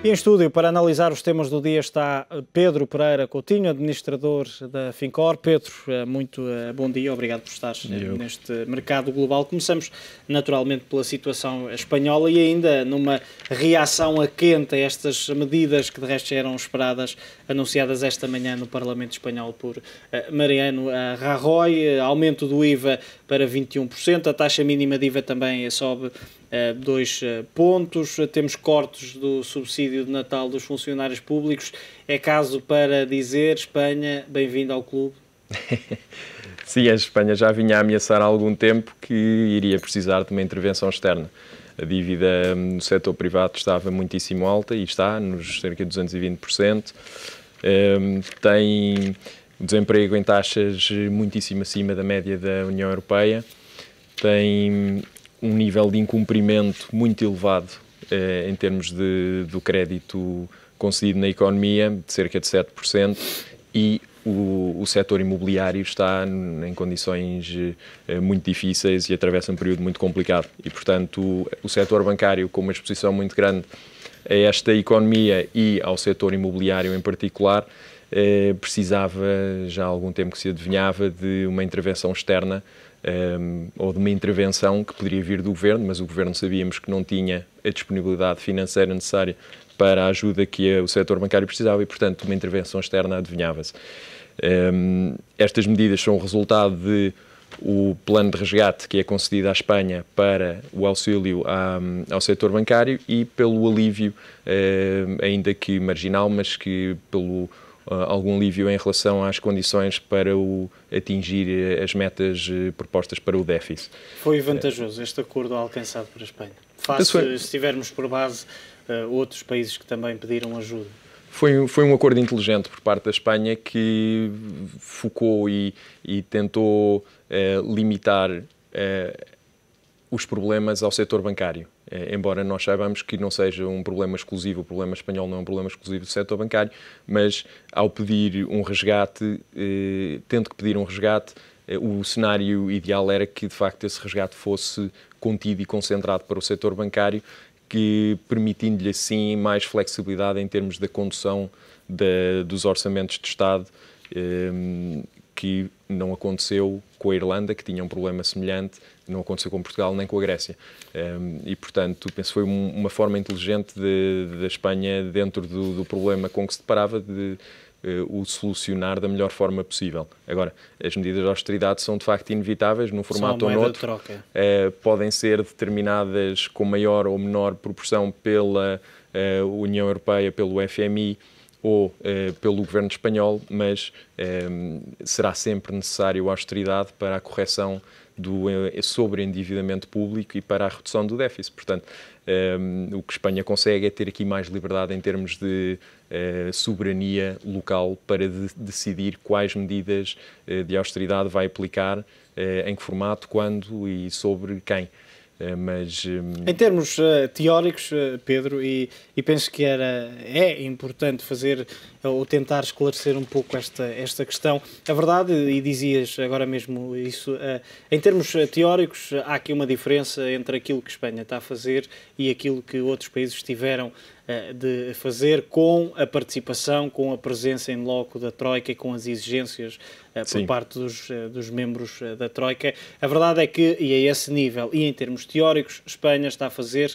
E em estúdio, para analisar os temas do dia, está Pedro Pereira Coutinho, administrador da Fincor. Pedro, muito bom dia, obrigado por estar neste mercado global. Começamos naturalmente pela situação espanhola e ainda numa reação a quente a estas medidas que de resto eram esperadas, anunciadas esta manhã no Parlamento Espanhol por Mariano Rajoy, aumento do IVA para 21%, a taxa mínima de IVA também sobe 2 pontos, temos cortes do subsídio de Natal dos funcionários públicos. É caso para dizer, Espanha, bem-vindo ao clube? Sim, a Espanha já vinha a ameaçar há algum tempo que iria precisar de uma intervenção externa. A dívida no setor privado estava muitíssimo alta e está nos cerca de 220%. Tem desemprego em taxas muitíssimo acima da média da União Europeia. Tem um nível de incumprimento muito elevado em termos do crédito concedido na economia, de cerca de 7%, e o setor imobiliário está em condições muito difíceis e atravessa um período muito complicado. E, portanto, o setor bancário, com uma exposição muito grande a esta economia e ao setor imobiliário em particular, precisava, já há algum tempo que se adivinhava, de uma intervenção externa, ou de uma intervenção que poderia vir do Governo, mas o Governo sabíamos que não tinha a disponibilidade financeira necessária para a ajuda que o setor bancário precisava e, portanto, uma intervenção externa adivinhava-se. Estas medidas são o resultado do plano de resgate que é concedido à Espanha para o auxílio ao setor bancário e pelo alívio, ainda que marginal, mas que pelo algum alívio em relação às condições para atingir as metas propostas para o déficit. Foi vantajoso este acordo alcançado por a Espanha? Face, se tivermos por base outros países que também pediram ajuda. Foi um acordo inteligente por parte da Espanha que focou e tentou limitar os problemas ao setor bancário. Embora nós saibamos que não seja um problema exclusivo, o problema espanhol não é um problema exclusivo do setor bancário, mas ao pedir um resgate, tendo que pedir um resgate, o cenário ideal era que de facto esse resgate fosse contido e concentrado para o setor bancário, que permitindo-lhe assim mais flexibilidade em termos da condução dos orçamentos de Estado, que não aconteceu com a Irlanda, que tinha um problema semelhante, não aconteceu com Portugal nem com a Grécia. E, portanto, penso que foi uma forma inteligente da Espanha, dentro do problema com que se deparava, de o solucionar da melhor forma possível. Agora, as medidas de austeridade são de facto inevitáveis, num formato ou noutro. Podem ser determinadas com maior ou menor proporção pela União Europeia, pelo FMI, ou pelo governo espanhol, mas será sempre necessário a austeridade para a correção do sobreendividamento público e para a redução do déficit. Portanto, o que Espanha consegue é ter aqui mais liberdade em termos de soberania local para decidir quais medidas de austeridade vai aplicar, em que formato, quando e sobre quem. Em termos teóricos, Pedro, e penso que é importante fazer ou tentar esclarecer um pouco esta questão. A verdade, e dizias agora mesmo isso, em termos teóricos há aqui uma diferença entre aquilo que Espanha está a fazer e aquilo que outros países tiveram de fazer, com a participação, com a presença em loco da Troika e com as exigências por parte dos membros da Troika. A verdade é que, e a esse nível, e em termos teóricos, Espanha está a fazer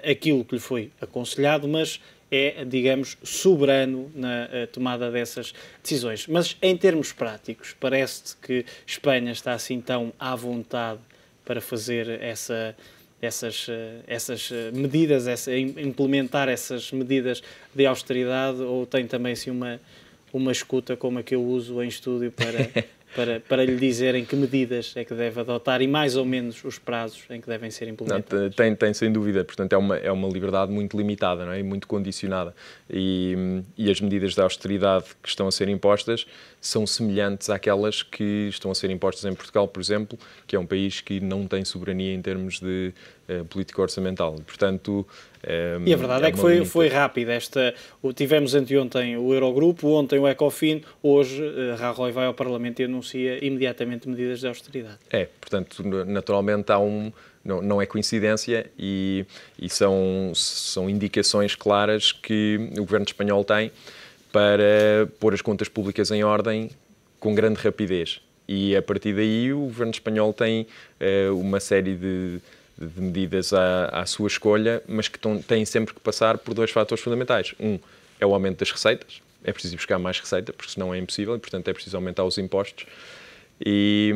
aquilo que lhe foi aconselhado, mas é, digamos, soberano na tomada dessas decisões. Mas em termos práticos, parece-te que Espanha está assim tão à vontade para fazer essas medidas, implementar essas medidas de austeridade, ou tem também assim uma escuta como a que eu uso em estúdio para lhe dizerem que medidas é que deve adotar e mais ou menos os prazos em que devem ser implementadas? Não, tem sem dúvida, portanto é uma liberdade muito limitada, não é? E muito condicionada, e as medidas de austeridade que estão a ser impostas são semelhantes àquelas que estão a ser impostas em Portugal, por exemplo, que é um país que não tem soberania em termos de política orçamental. Portanto, e a verdade é que foi rápido. Tivemos anteontem o Eurogrupo, ontem o Ecofin, hoje Rajoy vai ao Parlamento e anuncia imediatamente medidas de austeridade. Portanto, naturalmente há não é coincidência e são indicações claras que o governo espanhol tem para pôr as contas públicas em ordem com grande rapidez. E a partir daí o governo espanhol tem uma série de medidas à sua escolha, mas que têm sempre que passar por dois fatores fundamentais. Um é o aumento das receitas, é preciso buscar mais receita, porque senão é impossível, e portanto é preciso aumentar os impostos. E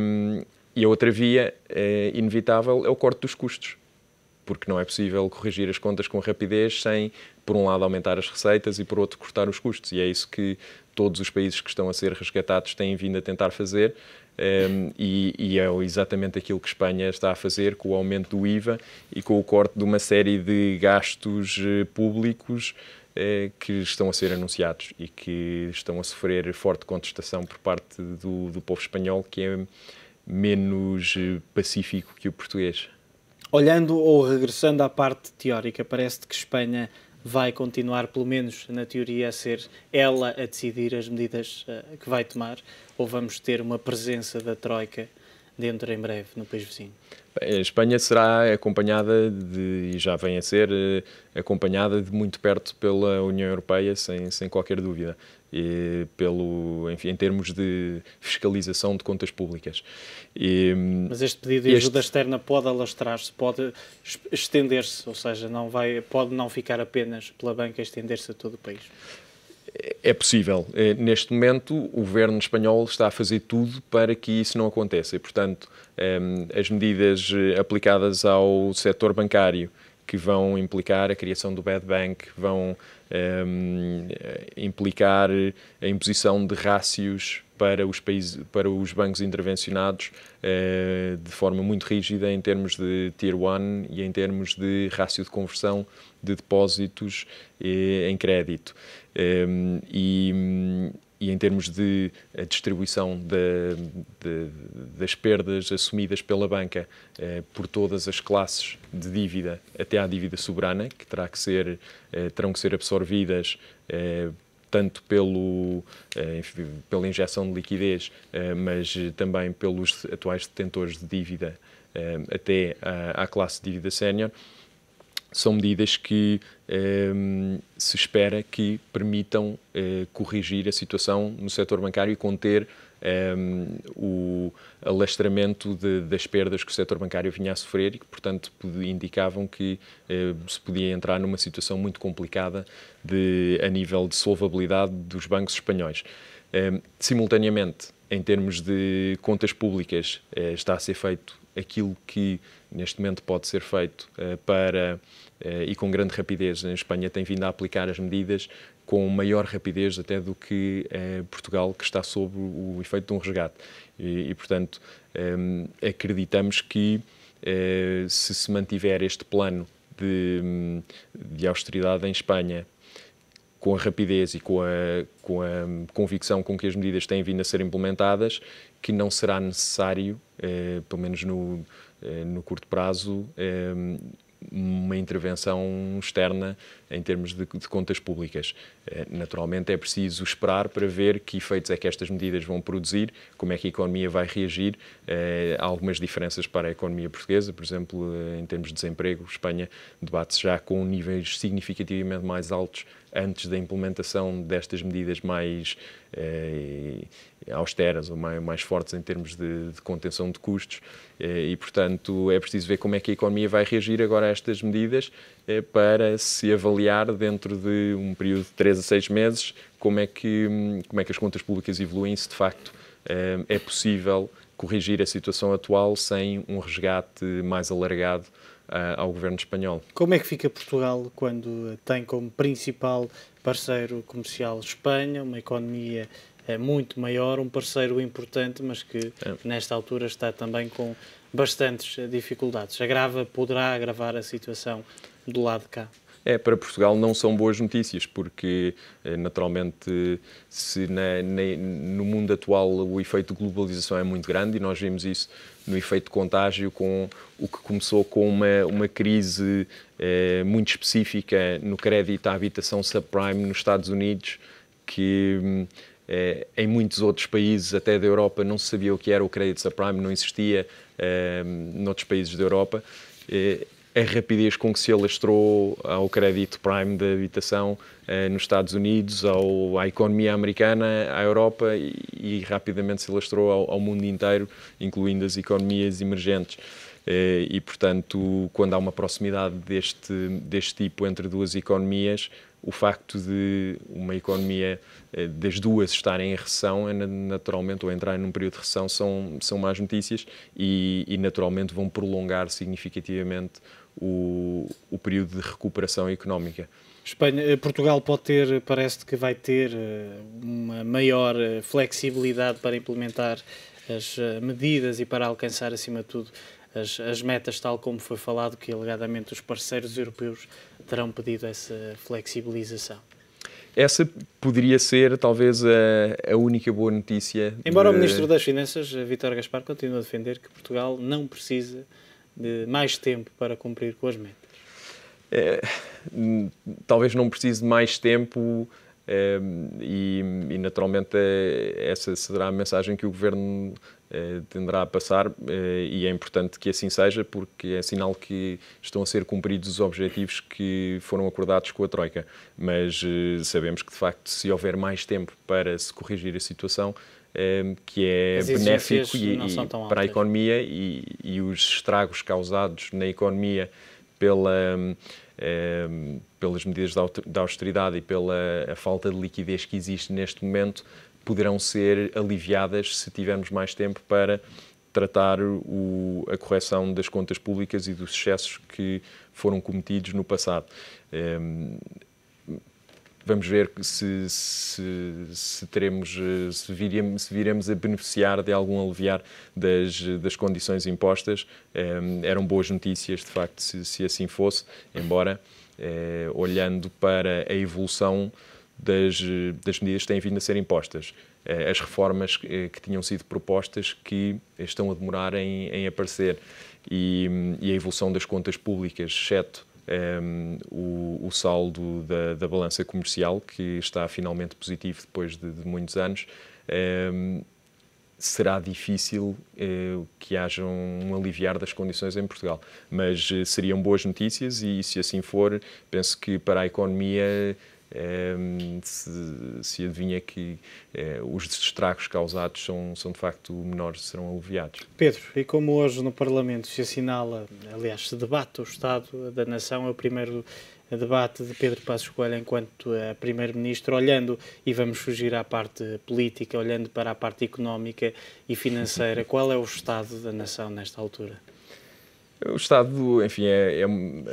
a outra via inevitável é o corte dos custos, porque não é possível corrigir as contas com rapidez sem, por um lado, aumentar as receitas e, por outro, cortar os custos. E é isso que todos os países que estão a ser resgatados têm vindo a tentar fazer, e é exatamente aquilo que Espanha está a fazer com o aumento do IVA e com o corte de uma série de gastos públicos que estão a ser anunciados e que estão a sofrer forte contestação por parte do povo espanhol, que é menos pacífico que o português. Olhando ou regressando à parte teórica, parece-te que Espanha vai continuar, pelo menos na teoria, a ser ela a decidir as medidas que vai tomar, ou vamos ter uma presença da Troika dentro em breve no país vizinho? A Espanha será acompanhada e já vem a ser acompanhada de muito perto pela União Europeia, sem qualquer dúvida, e enfim, em termos de fiscalização de contas públicas. Mas este pedido de ajuda externa pode alastrar-se, pode estender-se, ou seja, pode não ficar apenas pela banca, estender-se a todo o país. É possível. Neste momento, o governo espanhol está a fazer tudo para que isso não aconteça. E, portanto, as medidas aplicadas ao setor bancário, que vão implicar a criação do bad bank, vão implicar a imposição de rácios para os bancos intervencionados de forma muito rígida em termos de Tier 1 e em termos de rácio de conversão de depósitos em crédito. E em termos de a distribuição das perdas assumidas pela banca por todas as classes de dívida, até à dívida soberana, que terão que ser absorvidas tanto pela injeção de liquidez, mas também pelos atuais detentores de dívida até à classe de dívida sénior. São medidas que se espera que permitam corrigir a situação no setor bancário e conter o alastramento das perdas que o setor bancário vinha a sofrer e que, portanto, indicavam que se podia entrar numa situação muito complicada a nível de solvabilidade dos bancos espanhóis. Simultaneamente, em termos de contas públicas, está a ser feito aquilo que neste momento pode ser feito e com grande rapidez. A Espanha tem vindo a aplicar as medidas com maior rapidez até do que Portugal, que está sob o efeito de um resgate. E portanto, acreditamos que se mantiver este plano de austeridade em Espanha, com a rapidez e com a convicção com que as medidas têm vindo a ser implementadas, que não será necessário, pelo menos no curto prazo, uma intervenção externa em termos de contas públicas. Naturalmente é preciso esperar para ver que efeitos é que estas medidas vão produzir, como é que a economia vai reagir. Há algumas diferenças para a economia portuguesa, por exemplo, em termos de desemprego, Espanha debate-se já com níveis significativamente mais altos antes da implementação destas medidas mais austeras ou mais fortes em termos de contenção de custos e, portanto, é preciso ver como é que a economia vai reagir agora a estas medidas para se avaliar dentro de um período de 3 a 6 meses como é que as contas públicas evoluem, se de facto é possível corrigir a situação atual sem um resgate mais alargado ao governo espanhol. Como é que fica Portugal quando tem como principal parceiro comercial Espanha, uma economia muito maior, um parceiro importante, mas que nesta altura está também com bastantes dificuldades? Poderá agravar a situação do lado de cá? Para Portugal não são boas notícias, porque naturalmente no mundo atual o efeito de globalização é muito grande e nós vimos isso no efeito de contágio, com o que começou com uma crise muito específica no crédito à habitação subprime nos Estados Unidos, que em muitos outros países, até da Europa, não se sabia o que era o crédito subprime, não existia noutros países da Europa, a rapidez com que se alastrou ao crédito prime da habitação nos Estados Unidos, à economia americana, à Europa e rapidamente se alastrou ao mundo inteiro, incluindo as economias emergentes. E, portanto, quando há uma proximidade deste tipo entre duas economias, o facto de uma economia das duas estarem em recessão, naturalmente, ou entrarem num período de recessão, são más notícias e naturalmente vão prolongar significativamente o período de recuperação económica. Portugal parece que vai ter uma maior flexibilidade para implementar as medidas e para alcançar, acima de tudo, as metas, tal como foi falado, que alegadamente os parceiros europeus terão pedido essa flexibilização. Essa poderia ser, talvez, a única boa notícia. Embora o Ministro das Finanças, Vítor Gaspar, continue a defender que Portugal não precisa de mais tempo para cumprir com as metas. Talvez não precise de mais tempo e naturalmente, essa será a mensagem que o Governo tenderá a passar e é importante que assim seja, porque é sinal que estão a ser cumpridos os objetivos que foram acordados com a Troika. Mas sabemos que, de facto, se houver mais tempo para se corrigir a situação, que é benéfico para a economia e os estragos causados na economia pelas medidas de austeridade e pela falta de liquidez que existe neste momento, poderão ser aliviadas se tivermos mais tempo para tratar a correção das contas públicas e dos excessos que foram cometidos no passado. Vamos ver se viremos a beneficiar de algum aliviar das condições impostas. Eram boas notícias, de facto, se assim fosse, embora, olhando para a evolução das medidas que têm vindo a ser impostas, as reformas que tinham sido propostas que estão a demorar em aparecer e a evolução das contas públicas, exceto o saldo da balança comercial, que está finalmente positivo depois de muitos anos, será difícil que haja um aliviar das condições em Portugal. Mas seriam boas notícias e, se assim for, penso que para a economia se adivinha que os estragos causados são de facto menores, serão aliviados. Pedro, e como hoje no Parlamento se assinala, aliás, se debate o Estado da Nação, é o primeiro debate de Pedro Passos Coelho enquanto Primeiro-Ministro, olhando, e vamos fugir à parte política, olhando para a parte económica e financeira, qual é o Estado da Nação nesta altura? O Estado, enfim,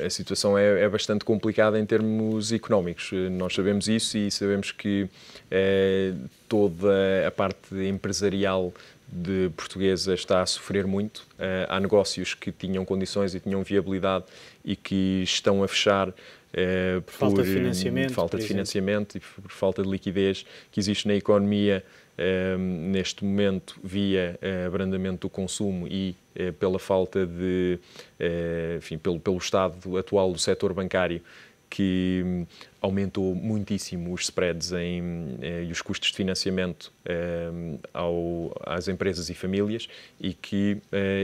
a situação é bastante complicada em termos económicos. Nós sabemos isso e sabemos que toda a parte empresarial portuguesa está a sofrer muito. Há negócios que tinham condições e tinham viabilidade e que estão a fechar por falta de financiamento e por falta de liquidez que existe na economia neste momento via abrandamento do consumo e pela falta enfim, pelo estado atual do setor bancário, que aumentou muitíssimo os spreads e os custos de financiamento às empresas e famílias, e que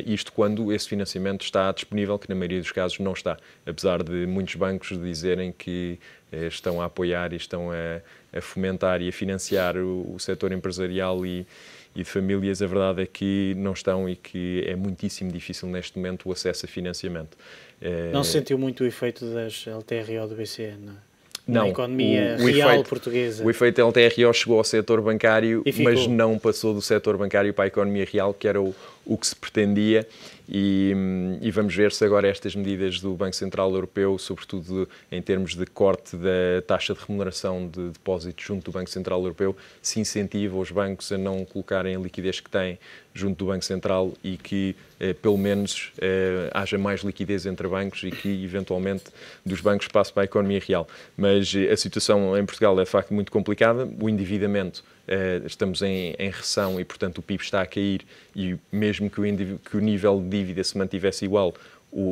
isto quando esse financiamento está disponível, que na maioria dos casos não está, apesar de muitos bancos dizerem que estão a apoiar e estão a fomentar e a financiar o setor empresarial e de famílias. A verdade é que não estão e que é muitíssimo difícil neste momento o acesso a financiamento. Não se sentiu muito o efeito das LTRO do BCE, não é? Na economia real portuguesa. O efeito LTRO chegou ao setor bancário, mas não passou do setor bancário para a economia real, que era o que se pretendia. E vamos ver se agora estas medidas do Banco Central Europeu, sobretudo em termos de corte da taxa de remuneração de depósitos junto do Banco Central Europeu, se incentiva os bancos a não colocarem a liquidez que têm junto do Banco Central e que, pelo menos, haja mais liquidez entre bancos e que, eventualmente, dos bancos passe para a economia real. Mas a situação em Portugal é, de facto, muito complicada. O endividamento, estamos em recessão e, portanto, o PIB está a cair e, mesmo que o nível de dívida se mantivesse igual,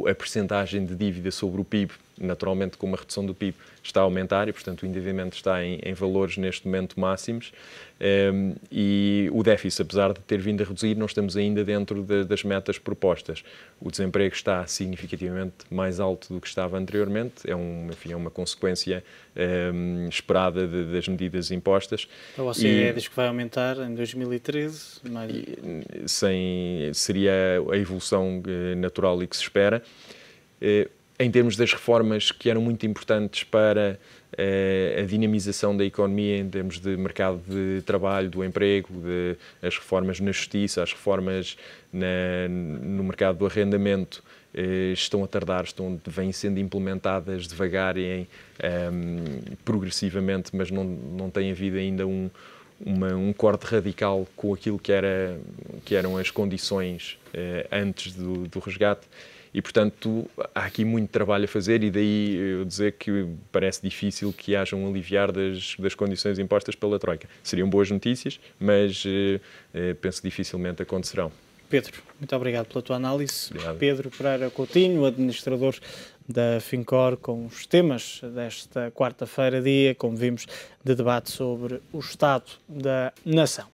a percentagem de dívida sobre o PIB naturalmente com uma redução do PIB, está a aumentar e, portanto, o endividamento está em valores neste momento máximos. E o déficit, apesar de ter vindo a reduzir, não estamos ainda dentro das metas propostas. O desemprego está significativamente mais alto do que estava anteriormente, é uma consequência esperada das medidas impostas. A OCDE diz que vai aumentar em 2013, mas... seria a evolução natural e que se espera. Em termos das reformas que eram muito importantes para a dinamização da economia, em termos de mercado de trabalho, do emprego, as reformas na justiça, as reformas no mercado do arrendamento, estão a tardar, vêm sendo implementadas devagar e progressivamente, mas não tem havido ainda um corte radical com aquilo que eram as condições antes do resgate. E, portanto, há aqui muito trabalho a fazer e daí eu dizer que parece difícil que haja um aliviar das condições impostas pela Troika. Seriam boas notícias, mas penso que dificilmente acontecerão. Pedro, muito obrigado pela tua análise. Obrigado. Pedro Pereira Coutinho, administrador da Fincor, com os temas desta quarta-feira, dia, como vimos, de debate sobre o Estado da Nação.